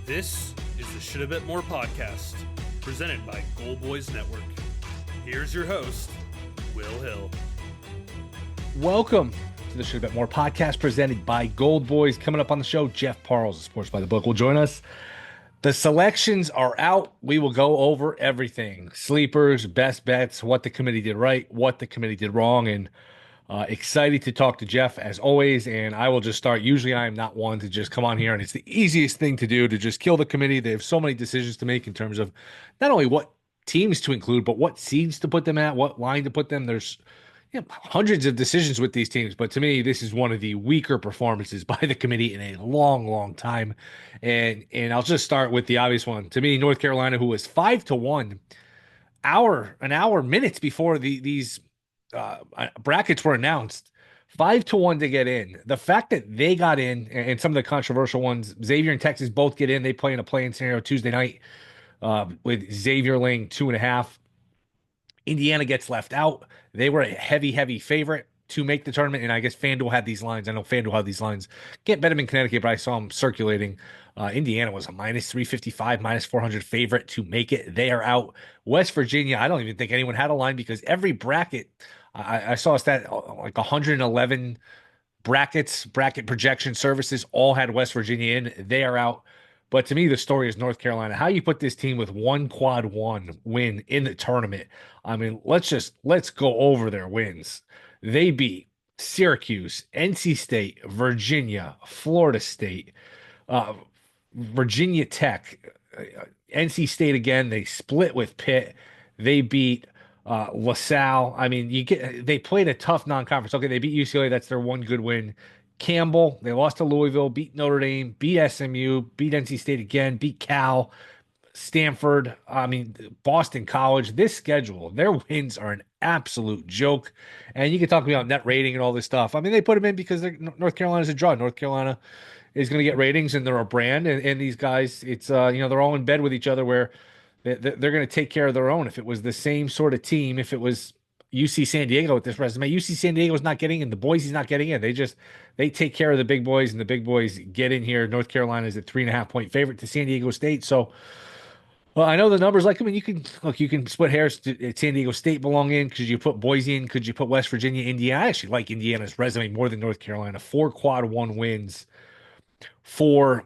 This is the Shoulda Bet More podcast, presented by Goal Boys Network. Here's your host, Will Hill. Welcome to the Shoulda Bet More podcast, presented by Gold Boys. Coming up on the show, Jeff Parles of Sports by the Book will join us. The selections are out. We will go over everything. Sleepers, best bets, what the committee did right, what the committee did wrong, and excited to talk to Jeff as always. And I will just start. Usually I am not one to just come on here, and it's the easiest thing to do to just kill the committee. They have so many decisions to make in terms of not only what teams to include, but what seeds to put them at, what line to put them. There's hundreds of decisions with these teams, but to me, this is one of the weaker performances by the committee in a long, long time. And I'll just start with the obvious one. To me, North Carolina, who was 5-1, minutes before these brackets were announced, 5-1 to get in. The fact that they got in, and some of the controversial ones, Xavier and Texas both get in. They play in a play-in scenario Tuesday night with Xavier laying 2.5. Indiana gets left out. They were a heavy favorite to make the tournament, and I guess FanDuel had these lines. I know FanDuel had these lines. Can't bet them in Connecticut, but I saw them circulating. Indiana was a -355, -400 favorite to make it. They are out. West Virginia, I don't even think anyone had a line because every bracket, I saw a stat, like 111 bracket projection services all had West Virginia in. They are out. But to me, the story is North Carolina. How you put this team with one quad one win in the tournament. I mean, let's go over their wins. They beat Syracuse, NC State, Virginia, Florida State, Virginia Tech, NC State again. They split with Pitt. They beat LaSalle. I mean, they played a tough non-conference. Okay, they beat UCLA. That's their one good win. Campbell, they lost to Louisville, beat Notre Dame, beat SMU, beat NC State again, beat Cal, Stanford, Boston College. This schedule, their wins are an absolute joke. And you can talk about net rating and all this stuff. I mean, they put them in because North Carolina's a draw. North Carolina is going to get ratings, and they're a brand. And these guys, it's they're all in bed with each other where they're going to take care of their own. If it was the same sort of team, if it was UC San Diego with this resume, UC San Diego is not getting in. The Boise's not getting in. They take care of the big boys, and the big boys get in here. North Carolina is a 3.5-point favorite to San Diego State. So, well, I know the numbers. Like, I mean, you can split hairs. San Diego State belong in. Could you put Boise in? Could you put West Virginia, Indiana? I actually like Indiana's resume more than North Carolina. 4 quad one wins for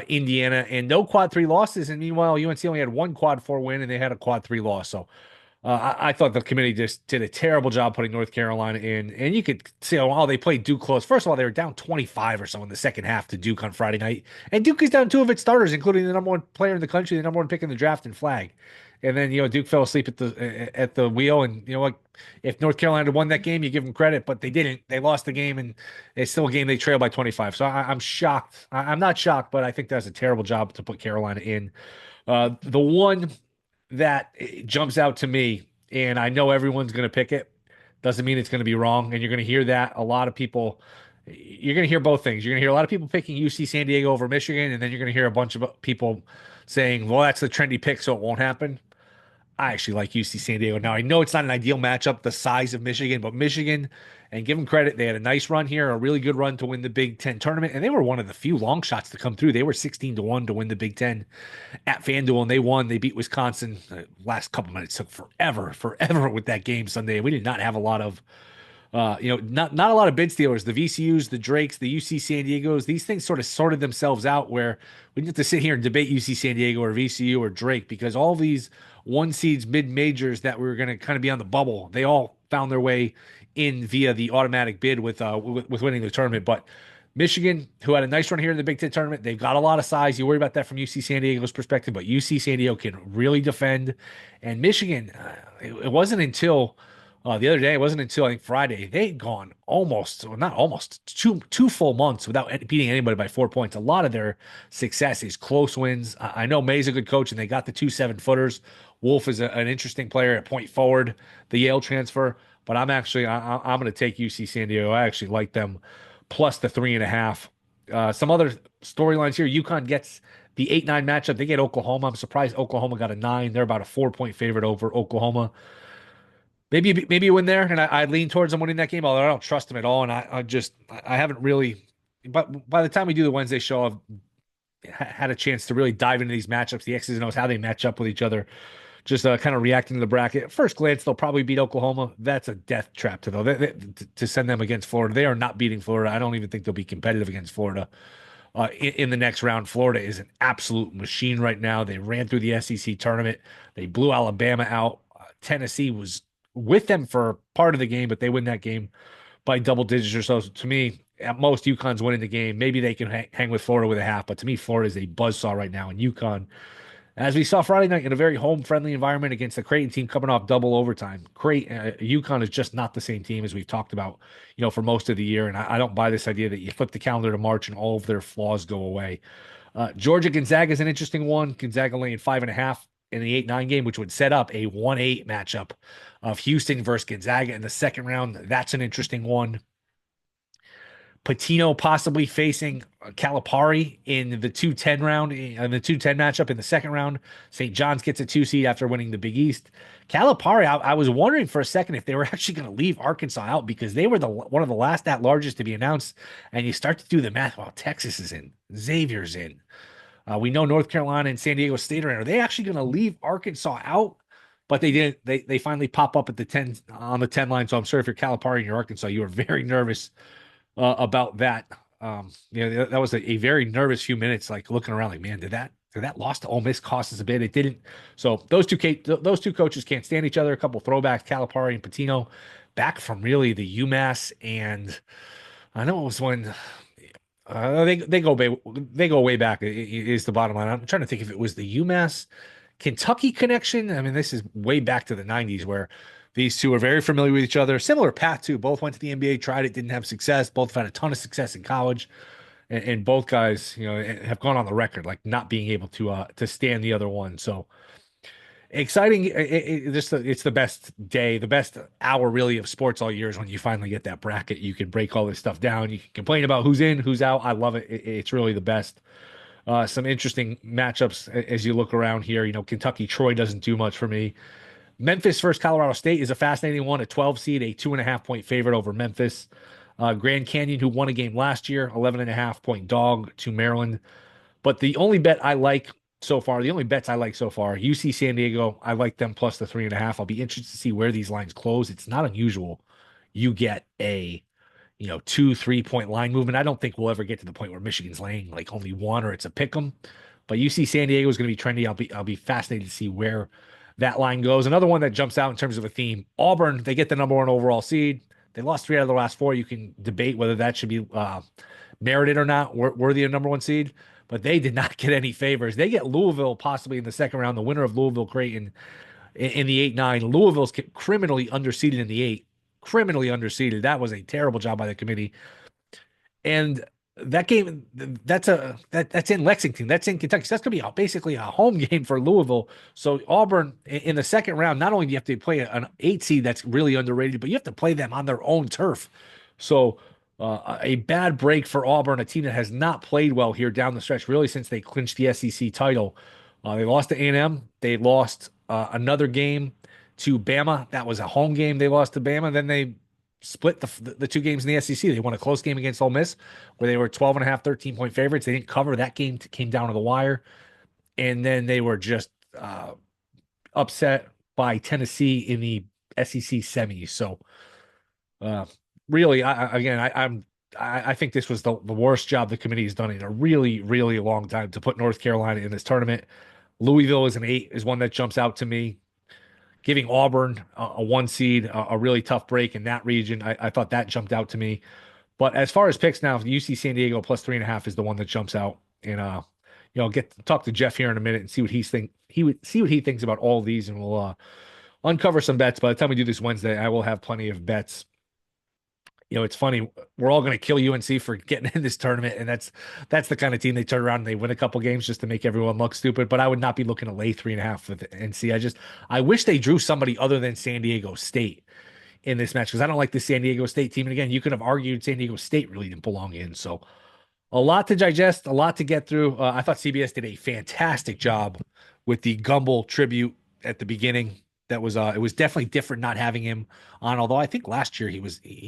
Indiana, and no quad 3 losses. And meanwhile, UNC only had 1 quad 4 win, and they had a quad 3 loss. So I thought the committee just did a terrible job putting North Carolina in. And you could say, oh, they played Duke close. First of all, they were down 25 or so in the second half to Duke on Friday night. And Duke is down 2 of its starters, including the number 1 player in the country, the number 1 pick in the draft in Flag. And then, Duke fell asleep at the wheel. And you know what? If North Carolina won that game, you give them credit, but they didn't. They lost the game, and it's still a game they trailed by 25. So I'm shocked. I'm not shocked, but I think that's a terrible job to put Carolina in. The one that jumps out to me, and I know everyone's going to pick it, doesn't mean it's going to be wrong. And you're going to hear that a lot of people. You're going to hear both things. You're going to hear a lot of people picking UC San Diego over Michigan, and then you're going to hear a bunch of people saying, well, that's the trendy pick, so it won't happen. I actually like UC San Diego. Now, I know it's not an ideal matchup the size of Michigan, but Michigan, and give them credit, they had a nice run here, a really good run to win the Big Ten tournament, and they were one of the few long shots to come through. They were 16-1 to win the Big Ten at FanDuel, and they won. They beat Wisconsin. Last couple minutes took forever with that game Sunday. We did not have a lot of not a lot of bid stealers. The VCUs, the Drakes, the UC San Diegos, these things sort of sorted themselves out where we didn't have to sit here and debate UC San Diego or VCU or Drake, because all these one seeds mid majors that were going to kind of be on the bubble, they all found their way in via the automatic bid with winning the tournament. But Michigan, who had a nice run here in the Big Ten tournament, they've got a lot of size. You worry about that from UC San Diego's perspective, but UC San Diego can really defend. And Michigan, it wasn't until the other day, it wasn't until I think Friday, they'd gone not almost, two full months without beating anybody by 4 points. A lot of their success is close wins. I know May's a good coach, and they got the 2 7-footers. Wolf is an interesting player at point forward, the Yale transfer. But I'm going to take UC San Diego. I actually like them plus the 3.5. Some other storylines here. UConn gets the 8-9 matchup. They get Oklahoma. I'm surprised Oklahoma got a 9. They're about a 4-point favorite over Oklahoma. Maybe you win there, and I lean towards them winning that game, although I don't trust them at all. And I haven't really. But by the time we do the Wednesday show, had a chance to really dive into these matchups, the X's and O's, how they match up with each other. Just kind of reacting to the bracket. At first glance, they'll probably beat Oklahoma. That's a death trap to though. To send them against Florida. They are not beating Florida. I don't even think they'll be competitive against Florida in the next round. Florida is an absolute machine right now. They ran through the SEC tournament. They blew Alabama out. Tennessee was with them for part of the game, but they win that game by double digits or so. So to me, at most, UConn's winning the game. Maybe they can hang with Florida with a half, but to me, Florida is a buzzsaw right now. And UConn, as we saw Friday night in a very home-friendly environment against the Creighton team coming off double overtime. UConn is just not the same team as we've talked about, for most of the year. And I don't buy this idea that you flip the calendar to March and all of their flaws go away. Georgia Gonzaga is an interesting one. Gonzaga laying 5.5 in the 8-9 game, which would set up a 1-8 matchup of Houston versus Gonzaga in the second round. That's an interesting one. Patino possibly facing Calipari in the 2-10 round, in the 2-10 matchup in the second round. St. John's gets a 2 seed after winning the Big East. Calipari, I was wondering for a second if they were actually going to leave Arkansas out because they were one of the last at larges to be announced. And you start to do the math. Well, Texas is in, Xavier's in. We know North Carolina and San Diego State are in. Are they actually going to leave Arkansas out? But they didn't. They finally pop up at the 10 on the 10 line. So I'm sure if you're Calipari and you're Arkansas, you were very nervous about that. That was a very nervous few minutes, like looking around, like, man, did that loss to Ole Miss cost us a bit? It didn't. So those two coaches can't stand each other. A couple throwbacks, Calipari and Patino, back from really the UMass, and I know it was when they go way back. Is the bottom line. I'm trying to think if it was the UMass Kentucky connection. I mean, this is way back to the 90s where these two are very familiar with each other. Similar path too. Both went to the NBA, tried it, didn't have success. Both had a ton of success in college, and both guys, have gone on the record like not being able to stand the other one. So exciting! It's the best day, the best hour really of sports all year is when you finally get that bracket. You can break all this stuff down. You can complain about who's in, who's out. I love it. It's really the best. Some interesting matchups as you look around here. Kentucky, Troy doesn't do much for me. Memphis versus Colorado State is a fascinating one, a 12 seed, a 2.5-point favorite over Memphis. Grand Canyon, who won a game last year, 11.5-point dog to Maryland. But the only bets I like so far, UC San Diego, I like them plus the 3.5. I'll be interested to see where these lines close. It's not unusual. You get a 2-3 point line movement. I don't think we'll ever get to the point where Michigan's laying like only one or it's a pick 'em. But UC San Diego is going to be trendy. I'll be fascinated to see where that line goes. Another one that jumps out in terms of a theme, Auburn, they get the number one overall seed. They lost 3 out of the last 4. You can debate whether that should be merited or not, worthy of number one seed, but they did not get any favors. They get Louisville possibly in the second round, the winner of Louisville Creighton in the 8-9. Louisville's criminally underseeded in the 8. Criminally underseeded. That was a terrible job by the committee. And that game, that's in Lexington. That's in Kentucky. So that's going to be basically a home game for Louisville. So Auburn in the second round, not only do you have to play an 8 seed that's really underrated, but you have to play them on their own turf. So a bad break for Auburn, a team that has not played well here down the stretch, really since they clinched the SEC title. They lost to A&M. They lost another game to Bama. That was a home game. They lost to Bama. Then they split the 2 games in the SEC. They won a close game against Ole Miss where they were 12.5, 13-point favorites. They didn't cover that game, came down to the wire. And then they were just upset by Tennessee in the SEC semis. So really, I think this was the worst job the committee has done in a really, really long time to put North Carolina in this tournament. Louisville is an 8 is one that jumps out to me. Giving Auburn a 1 seed, a really tough break in that region. I thought that jumped out to me. But as far as picks now, UC San Diego plus 3.5 is the one that jumps out. And talk to Jeff here in a minute and see what he thinks about all of these, and we'll uncover some bets. By the time we do this Wednesday, I will have plenty of bets. It's funny. We're all going to kill UNC for getting in this tournament, and that's the kind of team they turn around and they win a couple games just to make everyone look stupid. But I would not be looking to lay 3.5 with NC. I wish they drew somebody other than San Diego State in this match because I don't like the San Diego State team. And again, you could have argued San Diego State really didn't belong in. So a lot to digest, a lot to get through. I thought CBS did a fantastic job with the Gumbel tribute at the beginning. That was it was definitely different not having him on, although I think last year he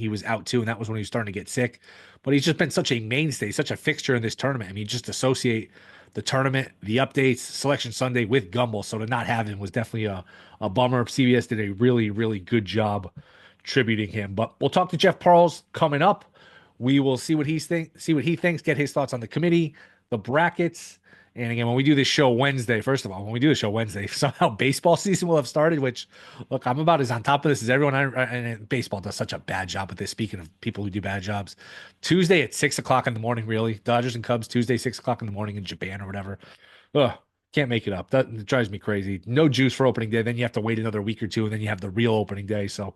was out too, and that was when he was starting to get sick. But he's just been such a mainstay, such a fixture in this tournament. I mean, just associate the tournament, the updates, Selection Sunday with Gumbel. So to not have him was definitely a bummer. CBS did a really, really good job tributing him. But we'll talk to Jeff Parles coming up. We will see what see what he thinks, get his thoughts on the committee, the brackets. And again, when we do this show Wednesday, first of all, when we do the show Wednesday, somehow baseball season will have started, which, look, I'm about as on top of this as everyone. And baseball does such a bad job with this. Speaking of people who do bad jobs, Tuesday at 6 o'clock in the morning, really. Dodgers and Cubs, Tuesday, 6 o'clock in the morning in Japan or whatever. Ugh, can't make it up. That drives me crazy. No juice for opening day. Then you have to wait another week or two, and then you have the real opening day. So, all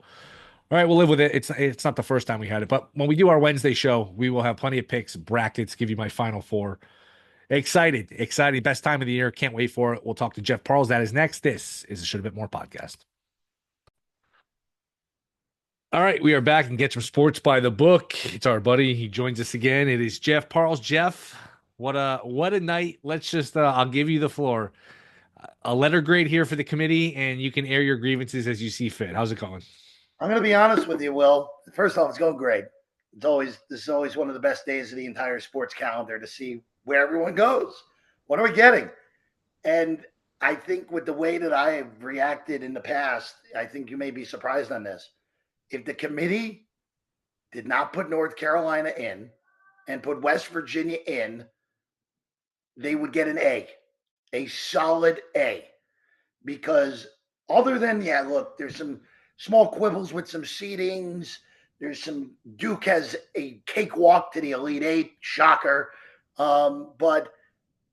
right, we'll live with it. It's not the first time we had it, but when we do our Wednesday show, we will have plenty of picks, brackets, give you my final four. Excited. Best time of the year. Can't wait for it. We'll talk to Jeff Parles. That is next. This is a Shoulda Bet More podcast. All right, we are back and get some sports by the book. It's our buddy. He joins us again. It is Jeff Parles. Jeff, what a night. Let's just I'll give you the floor. A letter grade here for the committee, and you can air your grievances as you see fit. How's it going? I'm going to be honest with you, Will. First off, it's going great. This is always one of the best days of the entire sports calendar to see where everyone goes. What are we getting? And I think with the way that I have reacted in the past, I think you may be surprised on this. If the committee did not put North Carolina in and put West Virginia in, they would get an a solid A. Because other than, look, there's some small quibbles with some seedings. There's some Duke has a cakewalk to the Elite Eight, shocker. But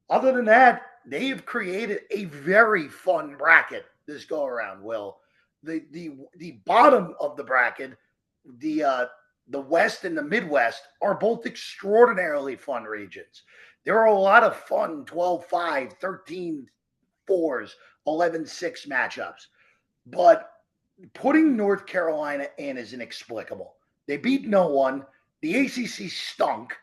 other than that, they have created a very fun bracket this go around, Will. The bottom of the bracket, the West and the Midwest are both extraordinarily fun regions. There are a lot of fun 12-5, 13-4s, 11-6 matchups. But putting North Carolina in is inexplicable. They beat no one. The ACC stunk.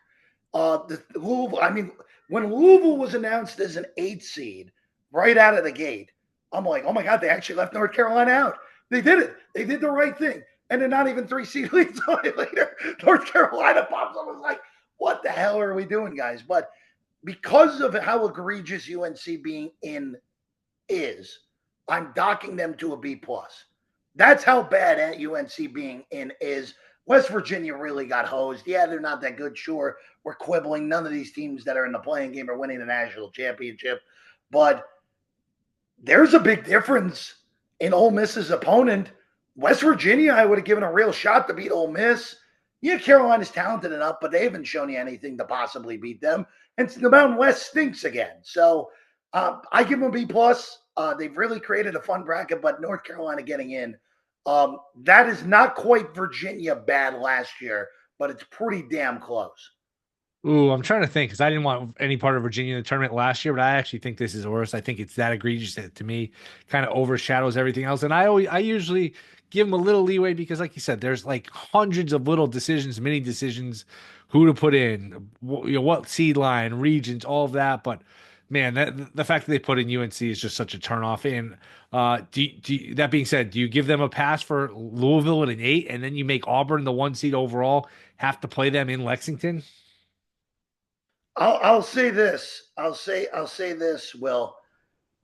Louisville, when Louisville was announced as an 8 seed right out of the gate, I'm like, oh my God, they actually left North Carolina out. They did it. They did the right thing. And then not even 3 seed leads on it later. North Carolina pops up. I was like, what the hell are we doing, guys? But because of how egregious UNC being in is, I'm docking them to a B+. That's how bad UNC being in is. West Virginia really got hosed. Yeah, they're not that good. Sure, we're quibbling. None of these teams that are in the playing game are winning the national championship. But there's a big difference in Ole Miss's opponent. West Virginia, I would have given a real shot to beat Ole Miss. Yeah, Carolina's talented enough, but they haven't shown you anything to possibly beat them. And the Mountain West stinks again. So I give them a B+. They've really created a fun bracket, but North Carolina getting in, that is not quite Virginia bad last year, but it's pretty damn close. Ooh, I'm trying to think because I didn't want any part of Virginia in the tournament last year, but I actually think this is worse. I think it's that egregious that to me kind of overshadows everything else. And I usually give them a little leeway because, like you said, there's like hundreds of little decisions, mini decisions, who to put in, what seed line, regions, all of that. But man, the fact that they put in UNC is just such a turnoff. And that being said, do you give them a pass for Louisville at an 8, and then you make Auburn the 1 seed overall have to play them in Lexington? I'll say this. I'll say this, Will.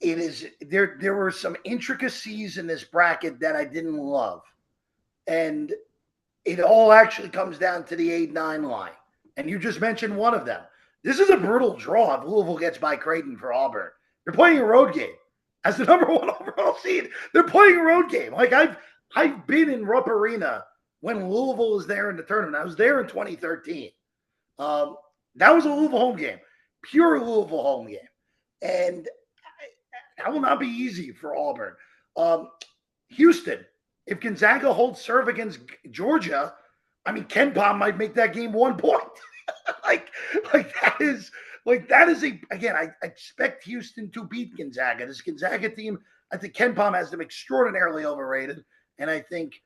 It is there were some intricacies in this bracket that I didn't love. And it all actually comes down to the 8-9 line. And you just mentioned one of them. This is a brutal draw if Louisville gets by Creighton for Auburn. They're playing a road game. As the number 1 overall seed, they're playing a road game. Like I've been in Rupp Arena when Louisville was there in the tournament. I was there in 2013. That was a Louisville home game, pure Louisville home game. And that will not be easy for Auburn. Houston, if Gonzaga holds serve against Georgia, Ken Pom might make that game 1 point. that is again, I expect Houston to beat Gonzaga. This Gonzaga team, I think Ken Pom has them extraordinarily overrated. And I think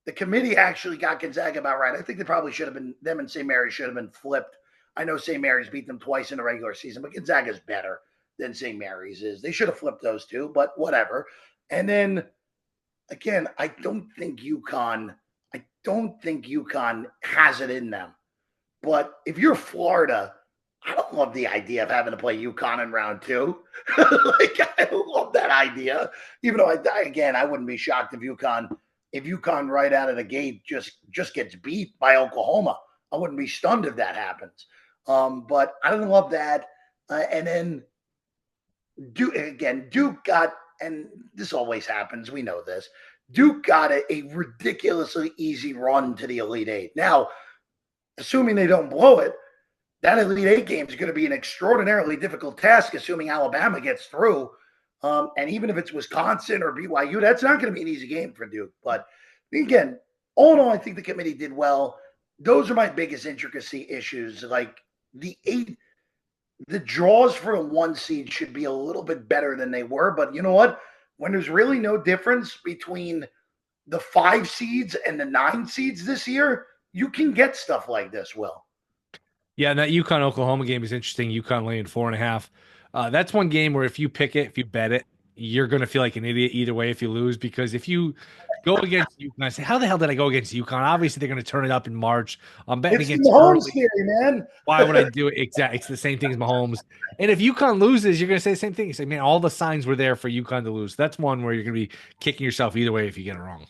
the committee actually got Gonzaga about right. I think they probably should have been, them and St. Mary's should have been flipped. I know St. Mary's beat them twice in the regular season, but Gonzaga's better than St. Mary's is. They should have flipped those two, but whatever. And then, again, I don't think UConn has it in them. But if you're Florida, I don't love the idea of having to play UConn in round 2. Like, I don't love that idea. Even though I wouldn't be shocked if UConn right out of the gate just gets beat by Oklahoma. I wouldn't be stunned if that happens. But I don't love that. And then Duke got, and this always happens. We know this. Duke got a ridiculously easy run to the Elite Eight. Now, assuming they don't blow it, that Elite Eight game is going to be an extraordinarily difficult task, assuming Alabama gets through. And even if it's Wisconsin or BYU, that's not going to be an easy game for Duke. But again, all in all, I think the committee did well. Those are my biggest intricacy issues. Like the draws for a 1 seed should be a little bit better than they were. But you know what? When there's really no difference between the 5 seeds and the 9 seeds this year, you can get stuff like this, Will. Yeah, and that UConn-Oklahoma game is interesting. UConn laying 4.5. That's one game where if you pick it, if you bet it, you're going to feel like an idiot either way if you lose, because if you go against UConn, I say, how the hell did I go against UConn? Obviously, they're going to turn it up in March. I'm betting It's against Mahomes theory, man. Why would I do it? Exactly. It's the same thing as Mahomes. And if UConn loses, you're going to say the same thing. You say, man, all the signs were there for UConn to lose. That's one where you're going to be kicking yourself either way if you get it wrong.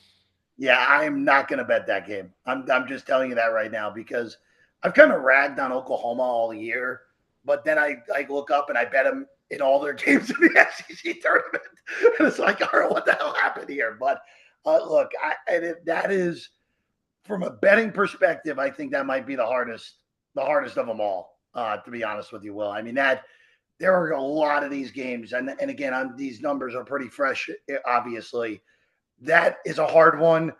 Yeah, I'm not going to bet that game. I'm just telling you that right now because I've kind of ragged on Oklahoma all year, but then I look up and I bet them in all their games in the SEC tournament. And it's like, all right, what the hell happened here? But look, that is, from a betting perspective, I think that might be the hardest of them all, to be honest with you, Will. I mean, there are a lot of these games, and again, these numbers are pretty fresh, obviously. That is a hard one.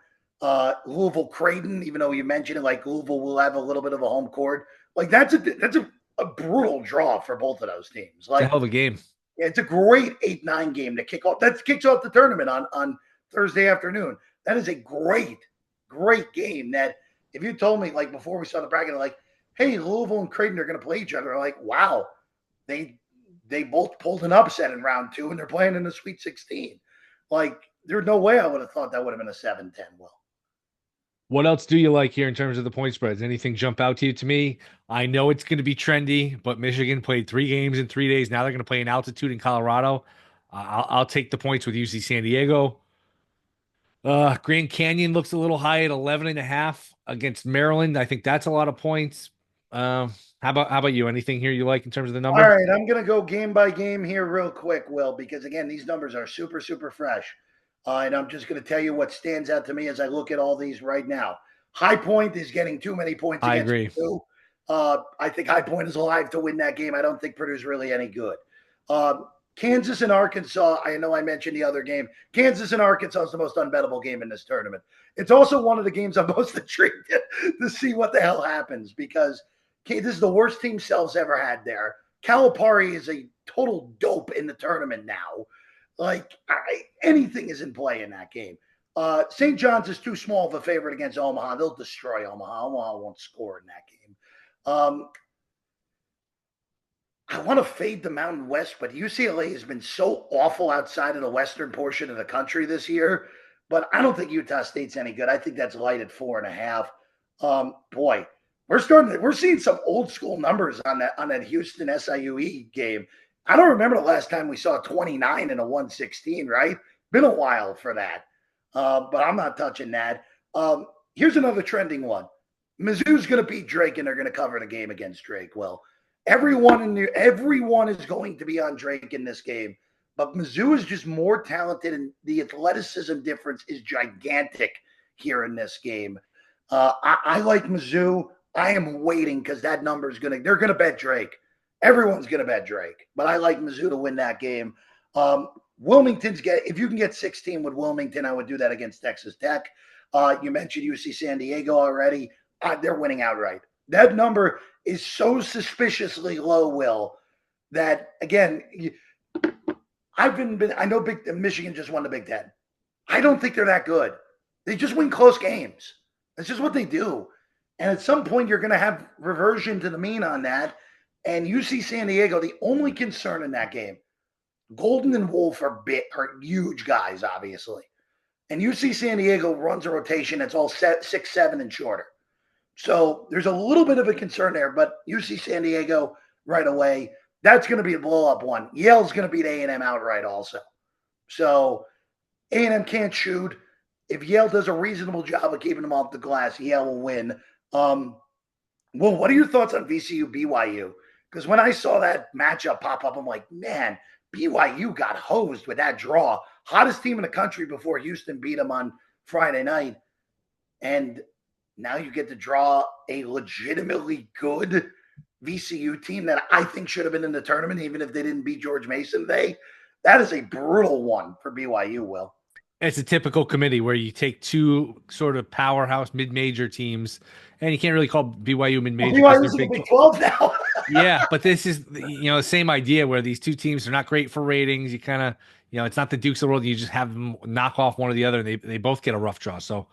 Louisville Creighton, even though you mentioned it, like Louisville will have a little bit of a home court. Like that's a brutal draw for both of those teams. Like it's a hell of a game. It's a great 8-9 game to kick off. That kicks off the tournament on Thursday afternoon. That is a great game. That if you told me like before we saw the bracket, like, hey, Louisville and Creighton are going to play each other, I'm like, wow, they both pulled an upset in round 2 and they're playing in the Sweet 16. Like there's no way I would have thought that would have been a 7-10. Will. What else do you like here in terms of the point spreads? Anything jump out to you? To me, I know it's going to be trendy, but Michigan played 3 games in 3 days. Now they're going to play in altitude in Colorado. I'll take the points with UC San Diego. Grand Canyon looks a little high at 11.5 against Maryland. I think that's a lot of points. How about you? Anything here you like in terms of the numbers? All right, I'm going to go game by game here real quick, Will, because again, these numbers are super, super fresh. And I'm just going to tell you what stands out to me as I look at all these right now. High Point is getting too many points against I agree. Purdue. I think High Point is alive to win that game. I don't think Purdue's really any good. Kansas and Arkansas, I know I mentioned the other game. Kansas and Arkansas is the most unbettable game in this tournament. It's also one of the games I'm most intrigued to see what the hell happens because this is the worst team Self's ever had there. Calipari is a total dope in the tournament now. Like anything is in play in that game. St. John's is too small of a favorite against Omaha. They'll destroy Omaha. Omaha won't score in that game. I want to fade the Mountain West, but UCLA has been so awful outside of the western portion of the country this year. But I don't think Utah State's any good. I think that's light at 4.5. Boy, we're seeing some old school numbers on that Houston SIUE game. I don't remember the last time we saw 29 in a 116, right? Been a while for that. But I'm not touching that. Here's another trending one. Mizzou's going to beat Drake, and they're going to cover the game against Drake. Well, everyone is going to be on Drake in this game. But Mizzou is just more talented, and the athleticism difference is gigantic here in this game. I like Mizzou. I am waiting because that number is they're going to bet Drake. Everyone's going to bet Drake, but I like Mizzou to win that game. Wilmington's if you can get 16 with Wilmington, I would do that against Texas Tech. You mentioned UC San Diego already. They're winning outright. That number is so suspiciously low, Will, that again, I know Michigan just won the Big Ten. I don't think they're that good. They just win close games. That's just what they do. And at some point, you're going to have reversion to the mean on that. And UC San Diego, the only concern in that game, Golden and Wolf are huge guys, obviously. And UC San Diego runs a rotation that's all 6'7" and shorter. So there's a little bit of a concern there, but UC San Diego right away. That's going to be a blow-up one. Yale's going to beat A&M outright also. So A&M can't shoot. If Yale does a reasonable job of keeping them off the glass, Yale will win. Well, what are your thoughts on VCU BYU? Because when I saw that matchup pop up, I'm like, man, BYU got hosed with that draw. Hottest team in the country before Houston beat them on Friday night. And now you get to draw a legitimately good VCU team that I think should have been in the tournament, even if they didn't beat George Mason today. That is a brutal one for BYU, Will. It's a typical committee where you take two sort of powerhouse mid-major teams, and you can't really call BYU mid-major because BYU's they're in the Big 12 now. Yeah, but this is the same idea where these two teams are not great for ratings. You kind of it's not the Dukes of the world. You just have them knock off one or the other, and they both get a rough draw. So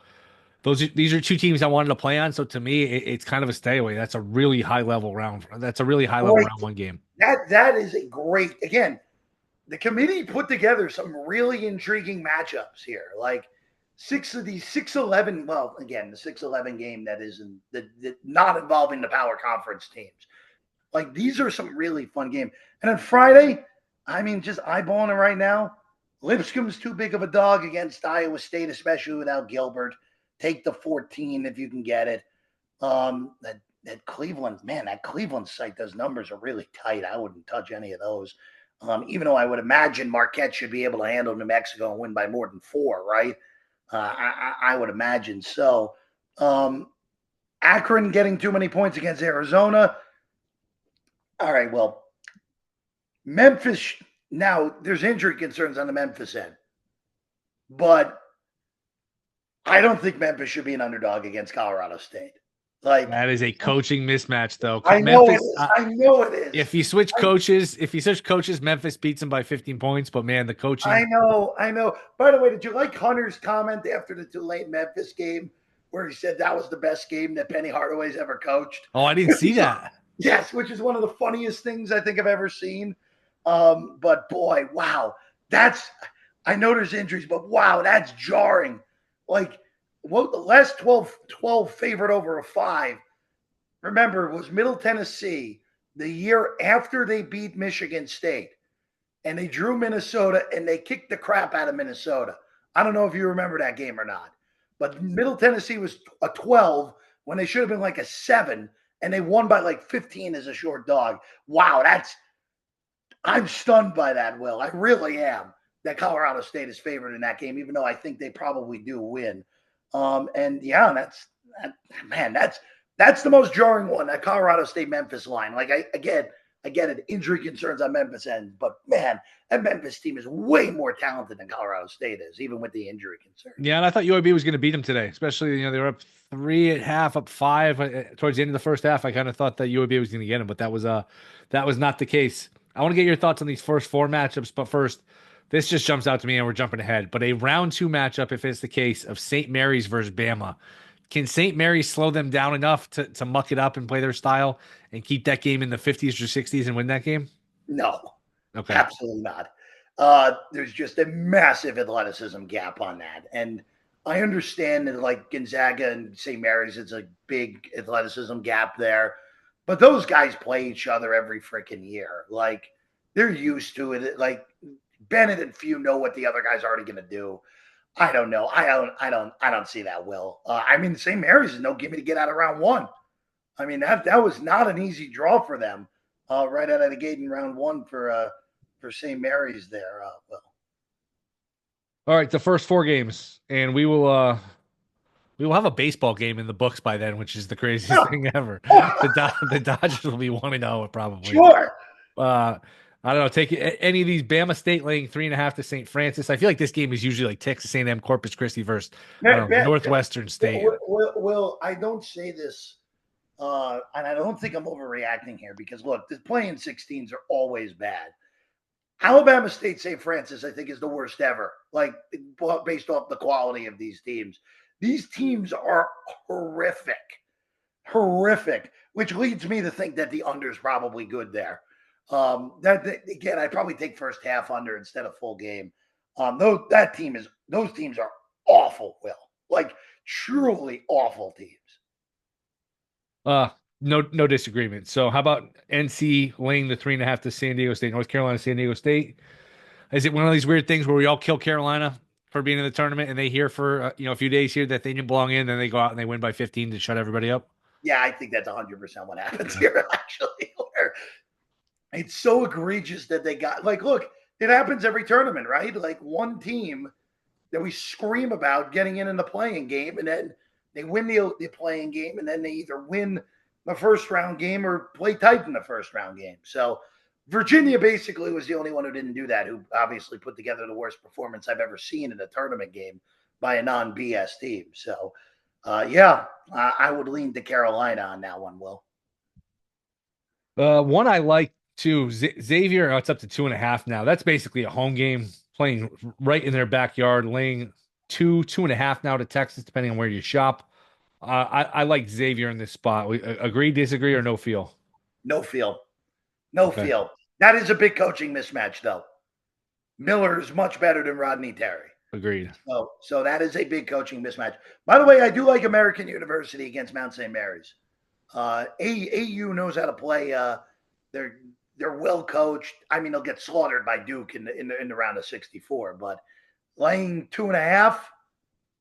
these are two teams I wanted to play on. So to me, it's kind of a stay away. That's a really high level round. That's a really high level round one game. That is a great, again, the committee put together some really intriguing matchups here. Like 6 of these 6-11, well, again, the 6-11 game that isn't not involving the power conference teams. Like these are some really fun games. And on Friday, I mean, just eyeballing it right now, Lipscomb's too big of a dog against Iowa State, especially without Gilbert. Take the 14 if you can get it. That Cleveland, man, that Cleveland site, those numbers are really tight. I wouldn't touch any of those. Even though I would imagine Marquette should be able to handle New Mexico and win by more than 4, right? I would imagine so. Akron getting too many points against Arizona. All right, well, Memphis, now there's injury concerns on the Memphis end. But I don't think Memphis should be an underdog against Colorado State. Like that is a coaching mismatch, though. I know it is. I know it is. If you switch coaches, Memphis beats them by 15 points. But man, the coaching. I know. By the way, did you like Hunter's comment after the Tulane Memphis game, where he said that was the best game that Penny Hardaway's ever coached? Oh, I didn't see that. Yes, which is one of the funniest things I think I've ever seen. But boy, wow, I know there's injuries, but wow, that's jarring. Like, what the last 12 favored over a 5, remember, was Middle Tennessee the year after they beat Michigan State. And they drew Minnesota, and they kicked the crap out of Minnesota. I don't know if you remember that game or not. But Middle Tennessee was a 12 when they should have been like a 7, and they won by like 15 as a short dog. Wow, I'm stunned by that, Will. I really am. That Colorado State is favored in that game, even though I think they probably do win. And yeah, that's the most jarring one, that Colorado State Memphis line. Like I get it, injury concerns on Memphis end, but man, that Memphis team is way more talented than Colorado State is, even with the injury concerns. Yeah, and I thought UAB was going to beat them today, especially they were up 3 at half, up 5 towards the end of the first half. I kind of thought that UAB was going to get them, but that was not the case. I want to get your thoughts on these first 4 matchups, but first, this just jumps out to me, and we're jumping ahead. But a round 2 matchup, if it's the case, of St. Mary's versus Bama. Can St. Mary's slow them down enough to muck it up and play their style and keep that game in the 50s or 60s and win that game? No. Okay. Absolutely not. There's just a massive athleticism gap on that. And I understand that like Gonzaga and St. Mary's, it's a big athleticism gap there. But those guys play each other every freaking year. Like, they're used to it. Like, Bennett and Few know what the other guy's already going to do. I don't know. I don't see that, Will. I mean, St. Mary's is no gimme to get out of round 1. I mean, that was not an easy draw for them right out of the gate in round 1 for St. Mary's there, Will. All right, the first 4 games, and we will have a baseball game in the books by then, which is the craziest thing ever. The Dodgers will be 1-0 probably. Sure. I don't know. Take any of these. Bama State laying 3.5 to St. Francis. I feel like this game is usually like Texas A&M, Corpus Christi versus Northwestern State. Will, I don't say this, and I don't think I'm overreacting here because look, the playing 16s are always bad. Alabama State St. Francis, I think, is the worst ever. Like based off the quality of these teams. These teams are horrific, which leads me to think that the under is probably good there. Again, I'd probably take first half under instead of full game. Those teams are awful, Will. Like truly awful teams. No disagreement. So how about NC laying the 3.5 to San Diego State, North Carolina, San Diego State? Is it one of these weird things where we all kill Carolina for being in the tournament and they hear for a few days here that they didn't belong in, then they go out and they win by 15 to shut everybody up? Yeah, I think that's 100% what happens here, actually. Where it's so egregious that they got, like, look, it happens every tournament, right? Like one team that we scream about getting in the playing game, and then they win the playing game, and then they either win the first round game or play tight in the first round game. So Virginia basically was the only one who didn't do that, who obviously put together the worst performance I've ever seen in a tournament game by a non-BS team. So, I would lean to Carolina on that one, Will. One I like too, Xavier. It's up to 2.5 now. That's basically a home game, playing right in their backyard, laying 2.5 now to Texas, depending on where you shop. I like Xavier in this spot. We agree, disagree, or no feel? No feel. No Okay. feel. That is a big coaching mismatch, though. Miller is much better than Rodney Terry. Agreed. So that is a big coaching mismatch. By the way, I do like American University against Mount St. Mary's. AU knows how to play. They're well coached. I mean, they'll get slaughtered by Duke in the round of 64, but laying 2.5,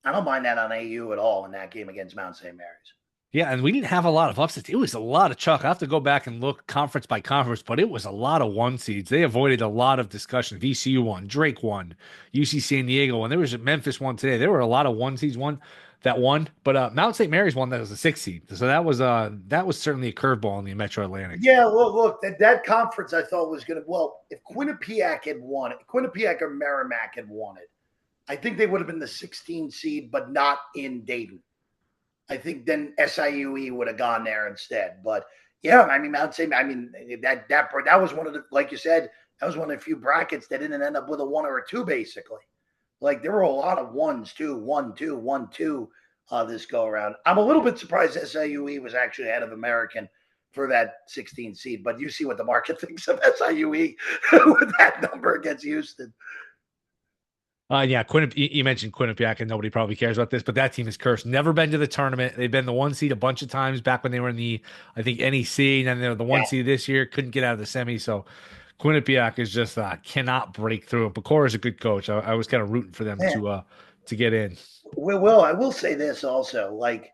I don't mind that on AU at all in that game against Mount St. Mary's. Yeah, and we didn't have a lot of upsets. It was a lot of chalk. I have to go back and look conference by conference, but it was a lot of one seeds. They avoided a lot of discussion. VCU won, Drake won, UC San Diego won. There was a Memphis one today. There were a lot of one seeds that won, but Mount St. Mary's won that was a 6 seed. So that was certainly a curveball in the Metro Atlantic. Yeah, well, look, that conference I thought was going to, well, if Quinnipiac had won it, Quinnipiac or Merrimack had won it, I think they would have been the 16 seed, but not in Dayton. I think then SIUE would have gone there instead. But yeah, I mean, Mount St. I mean, that was one of the, like you said, that was one of the few brackets that didn't end up with a 1 or a 2, basically. Like there were a lot of 1s too, 1-2, 1-2 this go around. I'm a little bit surprised SIUE was actually ahead of American for that 16 seed, but you see what the market thinks of SIUE with that number against Houston. Yeah, you mentioned Quinnipiac, and nobody probably cares about this, but that team is cursed. Never been to the tournament. They've been the 1 seed a bunch of times back when they were in the, I think, NEC, and then they're the 1 seed this year. Couldn't get out of the semi, so Quinnipiac is just cannot break through. Pecora is a good coach. I was kind of rooting for them to get in. Well, I will say this also, like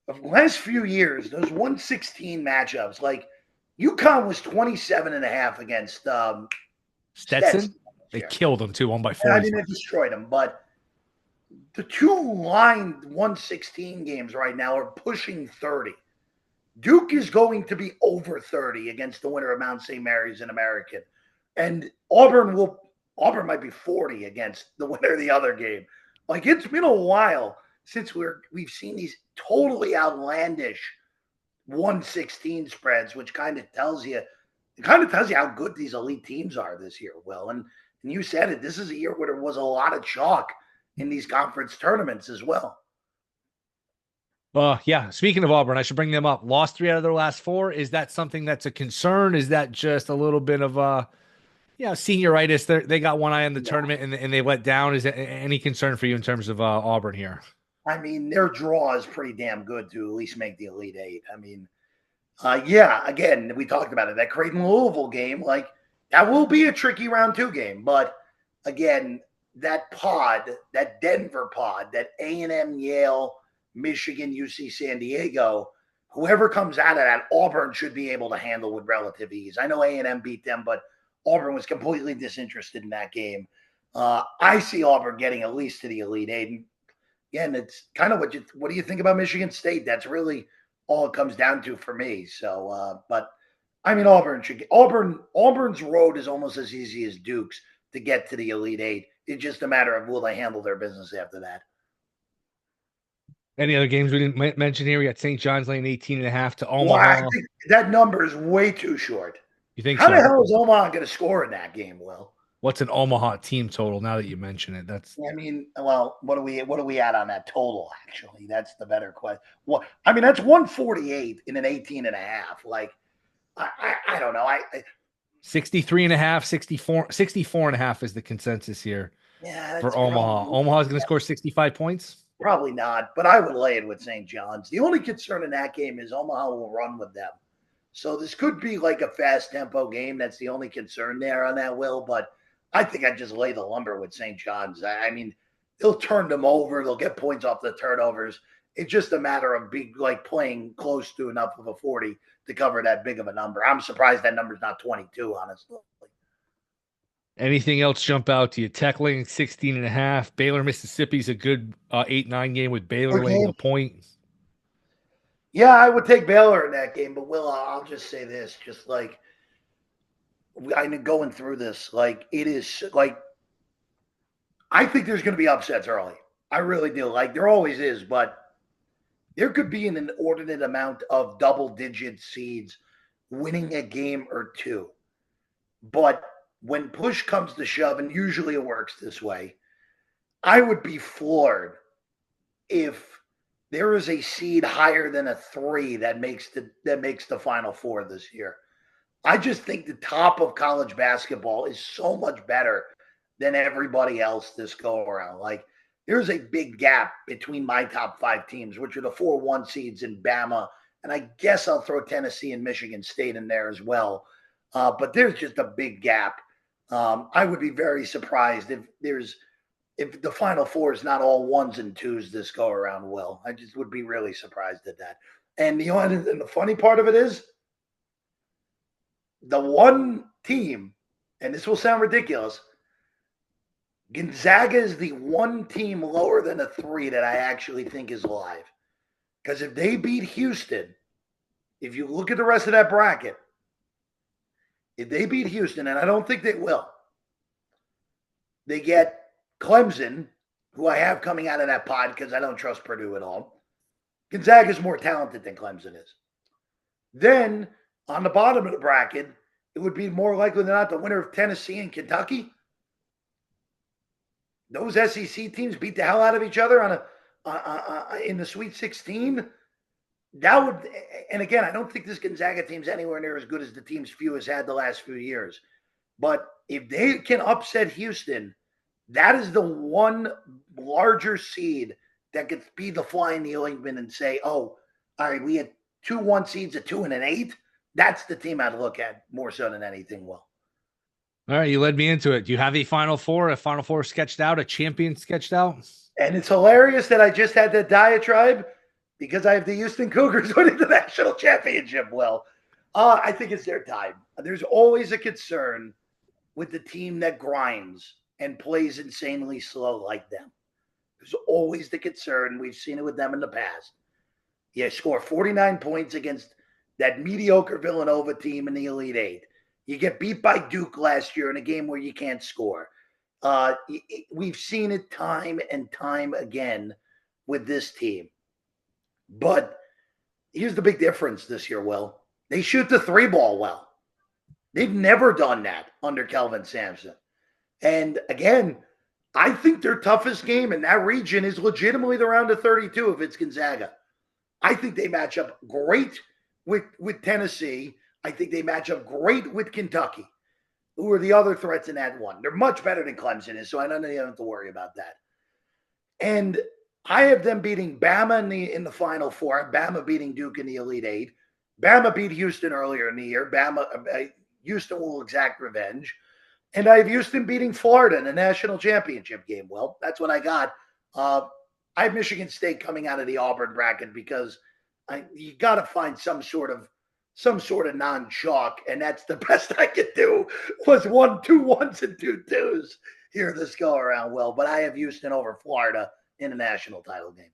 the last few years, those 116 matchups, like UConn was 27.5 against Stetson. They killed them too, 1 by 4. I mean, they destroyed them, but the 2 lined 116 games right now are pushing 30. Duke is going to be over 30 against the winner of Mount St. Mary's and American. And Auburn might be 40 against the winner of the other game. Like it's been a while since we've seen these totally outlandish 116 spreads, which kind of tells you how good these elite teams are this year, Will. And you said it, this is a year where there was a lot of chalk in these conference tournaments as well. Yeah. Speaking of Auburn, I should bring them up. Lost 3 out of their last 4. Is that something that's a concern? Is that just a little bit of senioritis? They got one eye on the tournament and they let down. Is there any concern for you in terms of Auburn here? I mean, their draw is pretty damn good to at least make the Elite 8. I mean, again, we talked about it. That Creighton-Louisville game, like, that will be a tricky round 2 game. But, again, that Denver pod, that A&M, Yale, Michigan, UC San Diego, whoever comes out of that, Auburn should be able to handle with relative ease. I know A&M beat them, but Auburn was completely disinterested in that game. I see Auburn getting at least to the Elite 8. And again, it's kind of what do you think about Michigan State? That's really all it comes down to for me. So, but I mean, Auburn's road is almost as easy as Duke's to get to the Elite 8. It's just a matter of will they handle their business after that. Any other games we didn't mention here? We got St. John's laying 18.5 to Omaha. Well, I think that number is way too short. You think How so? the hell is Omaha going to score in that game, Will? What's an Omaha team total now that you mention it? I mean, well, what are we at on that total, actually? That's the better question. Well, I mean, that's 148 in an 18.5. Like, I don't know. 63.5, 64.5 is the consensus here for Omaha. Omaha's going to score 65 points. Probably not, but I would lay it with St. John's. The only concern in that game is Omaha will run with them. So this could be like a fast tempo game. That's the only concern there on that, Will. But I think I'd just lay the lumber with St. John's. I mean, they'll turn them over. They'll get points off the turnovers. It's just a matter of playing close to enough of a 40 to cover that big of a number. I'm surprised that number's not 22, honestly. Anything else jump out to you? Techling 16.5. Baylor, Mississippi's a good 8-9 game with Baylor laying a point. Yeah, I would take Baylor in that game, but Will, I'll just say this, just like I'm going through this, like it is like I think there's going to be upsets early. I really do. Like there always is, but there could be an inordinate amount of double-digit seeds winning a game or two. But when push comes to shove, and usually it works this way, I would be floored if there is a seed higher than a 3 that makes the Final Four this year. I just think the top of college basketball is so much better than everybody else this go around. Like there's a big gap between my top 5 teams, which are the 4-1 seeds in Bama, and I guess I'll throw Tennessee and Michigan State in there as well. But there's just a big gap. I would be very surprised if the Final Four is not all 1s and 2s this go around. Will, I just would be really surprised at that. And the funny part of it is, the one team, and this will sound ridiculous, Gonzaga is the one team lower than a 3 that I actually think is live. Because if they beat Houston, if you look at the rest of that bracket, if they beat Houston, and I don't think they will, they get Clemson, who I have coming out of that pod because I don't trust Purdue at all. Gonzaga is more talented than Clemson is. Then, on the bottom of the bracket, it would be more likely than not the winner of Tennessee and Kentucky. Those SEC teams beat the hell out of each other in the Sweet 16. That would, and again, I don't think this Gonzaga team's anywhere near as good as the teams Few has had the last few years. But if they can upset Houston, that is the one larger seed that could be the fly in the ointment and say, oh, all right, we had 2 1 seeds, a 2 and an 8. That's the team I'd look at more so than anything, Will. All right, you led me into it. Do you have a Final Four sketched out, a champion sketched out? And it's hilarious that I just had that diatribe because I have the Houston Cougars winning the national championship. Well, I think it's their time. There's always a concern with the team that grinds and plays insanely slow like them. There's always the concern. We've seen it with them in the past. You score 49 points against that mediocre Villanova team in the Elite Eight. You get beat by Duke last year in a game where you can't score. We've seen it time and time again with this team. But here's the big difference this year, Will. They shoot the 3 ball well. They've never done that under Kelvin Sampson. And again, I think their toughest game in that region is legitimately the round of 32 if it's Gonzaga. I think they match up great with Tennessee. I think they match up great with Kentucky, who are the other threats in that one. They're much better than Clemson is, so I don't have to worry about that. And I have them beating Bama in the Final Four, Bama beating Duke in the Elite Eight. Bama beat Houston earlier in the year. Houston will exact revenge. And I have Houston beating Florida in the national championship game. Well, that's what I got. I have Michigan State coming out of the Auburn bracket because you got to find some sort of non-chalk, and that's the best I could do was 2 1s and 2 2s here this go around. Well, but I have Houston over Florida in the national title game.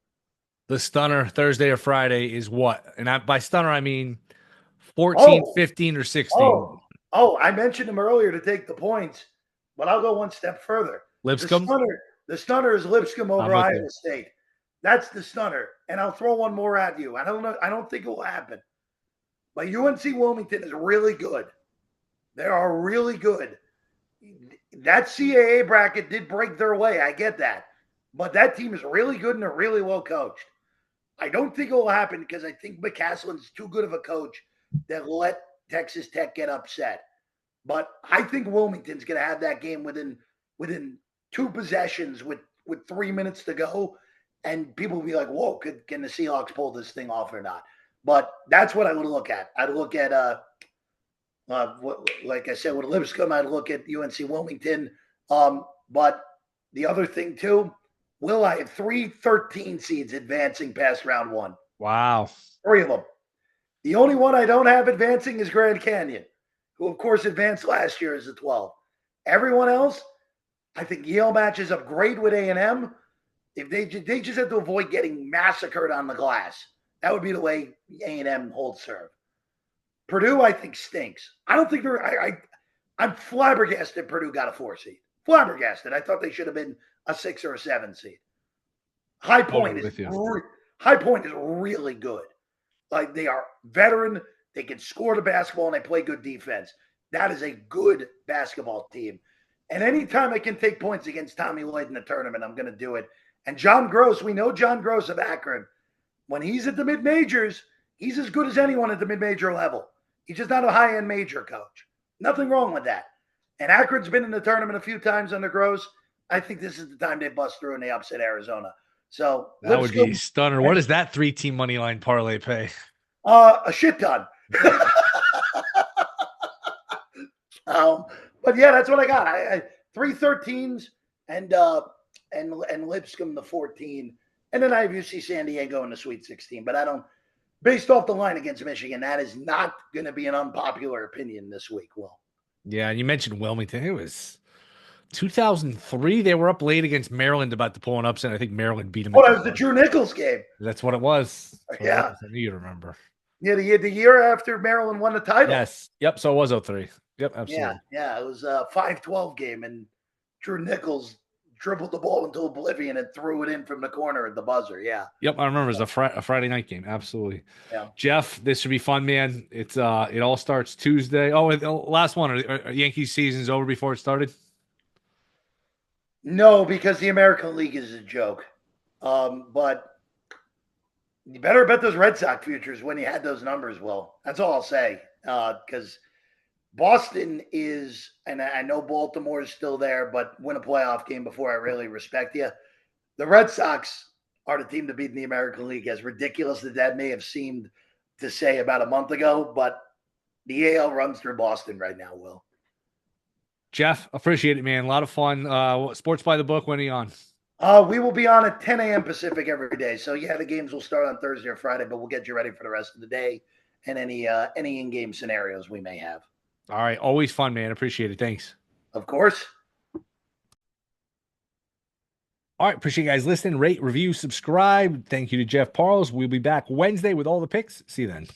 The stunner Thursday or Friday is what? And by stunner, I mean 14, 15, or 16. I mentioned him earlier to take the points, but I'll go one step further. Lipscomb? The stunner is Lipscomb over Iowa State. That's the stunner. And I'll throw one more at you. I don't know. I don't think it will happen. But UNC Wilmington is really good. They are really good. That CAA bracket did break their way. I get that. But that team is really good and they're really well coached. I don't think it will happen because I think McCaslin's too good of a coach that let Texas Tech get upset. But I think Wilmington's going to have that game within 2 possessions with 3 minutes to go. And people will be like, whoa, can the Seahawks pull this thing off or not? But that's what I would look at. I'd look at, like I said, with Lipscomb, I'd look at UNC Wilmington. But the other thing, too, Will, I have 13 seeds advancing past round one. Wow. 3 of them. The only one I don't have advancing is Grand Canyon, who, of course, advanced last year as a 12. Everyone else, I think Yale matches up great with A&M. If they just have to avoid getting massacred on the glass. That would be the way A&M holds serve. Purdue, I think, stinks. I don't think I'm flabbergasted Purdue got a 4 seed. Flabbergasted. I thought they should have been a 6 or a 7 seed. High Point is really good. Like, they are veteran. They can score the basketball and they play good defense. That is a good basketball team. And anytime I can take points against Tommy Lloyd in the tournament, I'm going to do it. And John Gross, we know John Gross of Akron. When he's at the mid-majors, he's as good as anyone at the mid-major level. He's just not a high-end major coach. Nothing wrong with that. And Akron's been in the tournament a few times under Gross. I think this is the time they bust through and they upset Arizona. So that would be stunner. What does that 3-team money line parlay pay? A shit ton. But yeah, that's what I got. I 3 13s and Lipscomb the 14, and then I have UC San Diego in the Sweet 16. But I don't, based off the line against Michigan, that is not going to be an unpopular opinion this week. Will. Yeah, and you mentioned Wilmington. It was 2003. They were up late against Maryland about to pull an upset. I think Maryland beat them. Oh, that was the Drew Nichols game. That's what it was. Yeah, I knew you remember. Yeah, the year after Maryland won the title. Yes. Yep. So it was 03. Yep. Absolutely. Yeah. It was a 5-12 game, and Drew Nichols dribbled the ball into oblivion and threw it in from the corner at the buzzer. Yeah. Yep. I remember it was a Friday night game. Absolutely. Yeah. Jeff, this should be fun, man. It all starts Tuesday. Oh, and the last one. Are Yankees season's over before it started? No, because the American League is a joke. But you better bet those Red Sox futures when you had those numbers, Will. That's all I'll say. Because Boston is, and I know Baltimore is still there, but win a playoff game before I really respect you. The Red Sox are the team to beat in the American League, as ridiculous as that may have seemed to say about a month ago. But the AL runs through Boston right now, Will. Jeff, appreciate it, man. A lot of fun. Sports by the book. When are you on? We will be on at 10 a.m. Pacific every day. So, yeah, the games will start on Thursday or Friday, but we'll get you ready for the rest of the day and any in-game scenarios we may have. All right. Always fun, man. Appreciate it. Thanks. Of course. All right. Appreciate you guys listening. Rate, review, subscribe. Thank you to Jeff Parles. We'll be back Wednesday with all the picks. See you then.